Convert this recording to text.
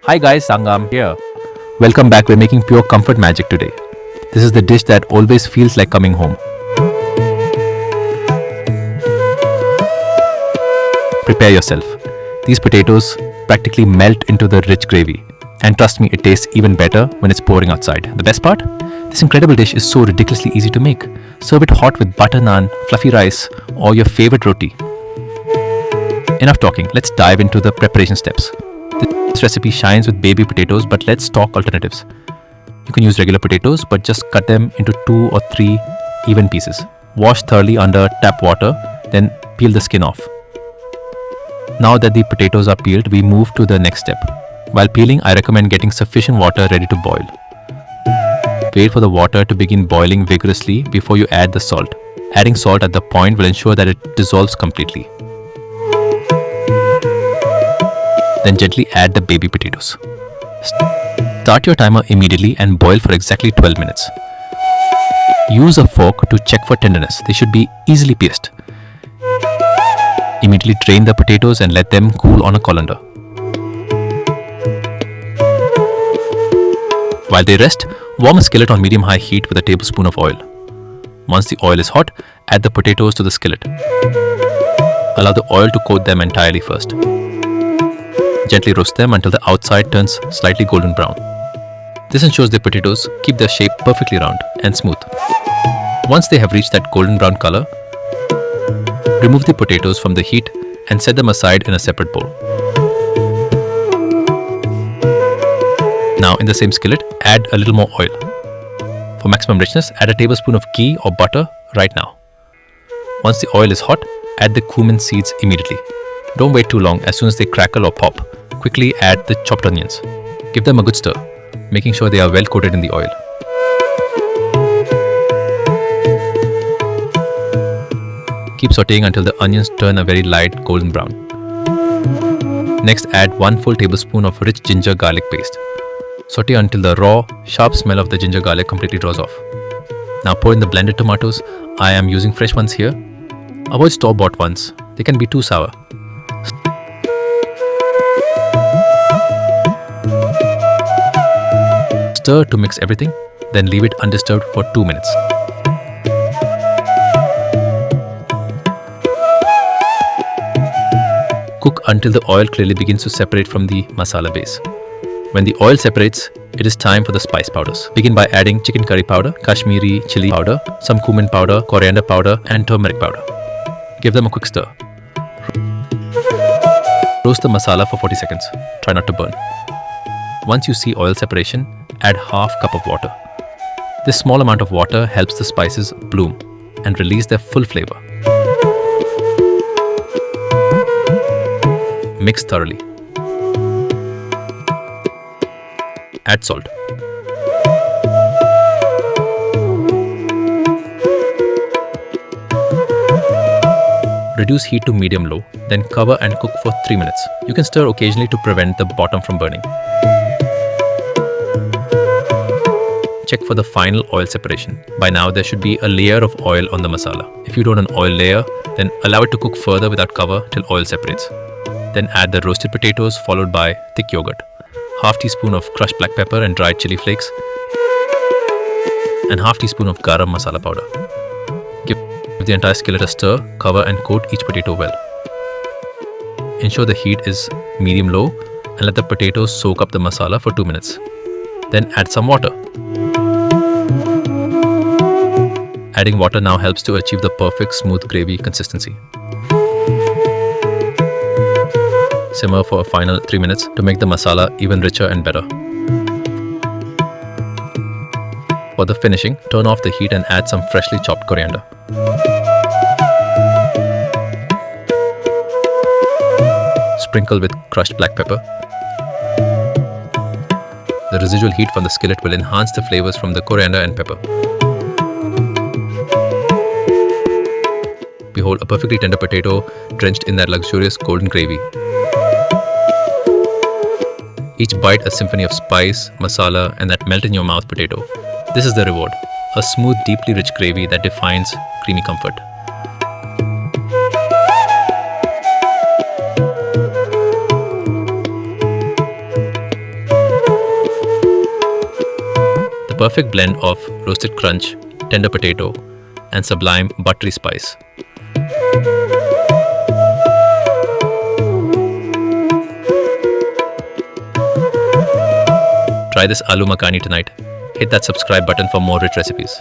Hi guys, Thanggam here. Welcome back. We're making pure comfort magic today. This is the dish that always feels like coming home. Prepare yourself. These potatoes practically melt into the rich gravy. And trust me, it tastes even better when it's pouring outside. The best part? This incredible dish is so ridiculously easy to make. Serve it hot with butter naan, fluffy rice, or your favorite roti. Enough talking, let's dive into the preparation steps. This recipe shines with baby potatoes, but let's talk alternatives. You can use regular potatoes, but just cut them into 2 or 3 even pieces. Wash thoroughly under tap water, then peel the skin off. Now that the potatoes are peeled, we move to the next step. While peeling, I recommend getting sufficient water ready to boil. Wait for the water to begin boiling vigorously before you add the salt. Adding salt at the point will ensure that it dissolves completely. Then gently add the baby potatoes. Start your timer immediately and boil for exactly 12 minutes. Use a fork to check for tenderness. They should be easily pierced. Immediately drain the potatoes and let them cool on a colander. While they rest, warm a skillet on medium-high heat with a tablespoon of oil. Once the oil is hot, add the potatoes to the skillet. Allow the oil to coat them entirely first. Gently roast them until the outside turns slightly golden brown. This ensures the potatoes keep their shape perfectly round and smooth. Once they have reached that golden brown color, remove the potatoes from the heat and set them aside in a separate bowl. Now in the same skillet, add a little more oil. For maximum richness, add a tablespoon of ghee or butter right now. Once the oil is hot, add the cumin seeds immediately. Don't wait too long. As soon as they crackle or pop, quickly add the chopped onions. Give them a good stir, making sure they are well coated in the oil. Keep sauteing until the onions turn a very light golden brown. Next, add 1 full tablespoon of rich ginger garlic paste. Saute until the raw, sharp smell of the ginger garlic completely draws off. Now pour in the blended tomatoes. I am using fresh ones here. Avoid store-bought ones. They can be too sour. Stir to mix everything, then leave it undisturbed for 2 minutes. Cook until the oil clearly begins to separate from the masala base. When the oil separates, it is time for the spice powders. Begin by adding chicken curry powder, Kashmiri chili powder, some cumin powder, coriander powder, and turmeric powder. Give them a quick stir. Roast the masala for 40 seconds. Try not to burn. Once you see oil separation, add half cup of water. This small amount of water helps the spices bloom and release their full flavor. Mix thoroughly. Add salt. Reduce heat to medium-low, then cover and cook for 3 minutes. You can stir occasionally to prevent the bottom from burning. Check for the final oil separation. By now, there should be a layer of oil on the masala. If you don't have an oil layer, then allow it to cook further without cover till oil separates. Then add the roasted potatoes followed by thick yogurt, half teaspoon of crushed black pepper and dried chili flakes, and half teaspoon of Garam Masala powder. Give the entire skillet a stir, cover and coat each potato well. Ensure the heat is medium-low and let the potatoes soak up the masala for 2 minutes. Then add some water. Adding water now helps to achieve the perfect smooth gravy consistency. Simmer for a final 3 minutes to make the masala even richer and better. For the finishing, turn off the heat and add some freshly chopped coriander. Sprinkle with crushed black pepper. The residual heat from the skillet will enhance the flavors from the coriander and pepper. Behold a perfectly tender potato drenched in that luxurious golden gravy. Each bite a symphony of spice, masala, and that melt-in-your-mouth potato. This is the reward, a smooth, deeply rich gravy that defines creamy comfort. perfect blend of roasted crunch, tender potato, and sublime buttery spice. Try this aloo makhani tonight. Hit that subscribe button for more rich recipes.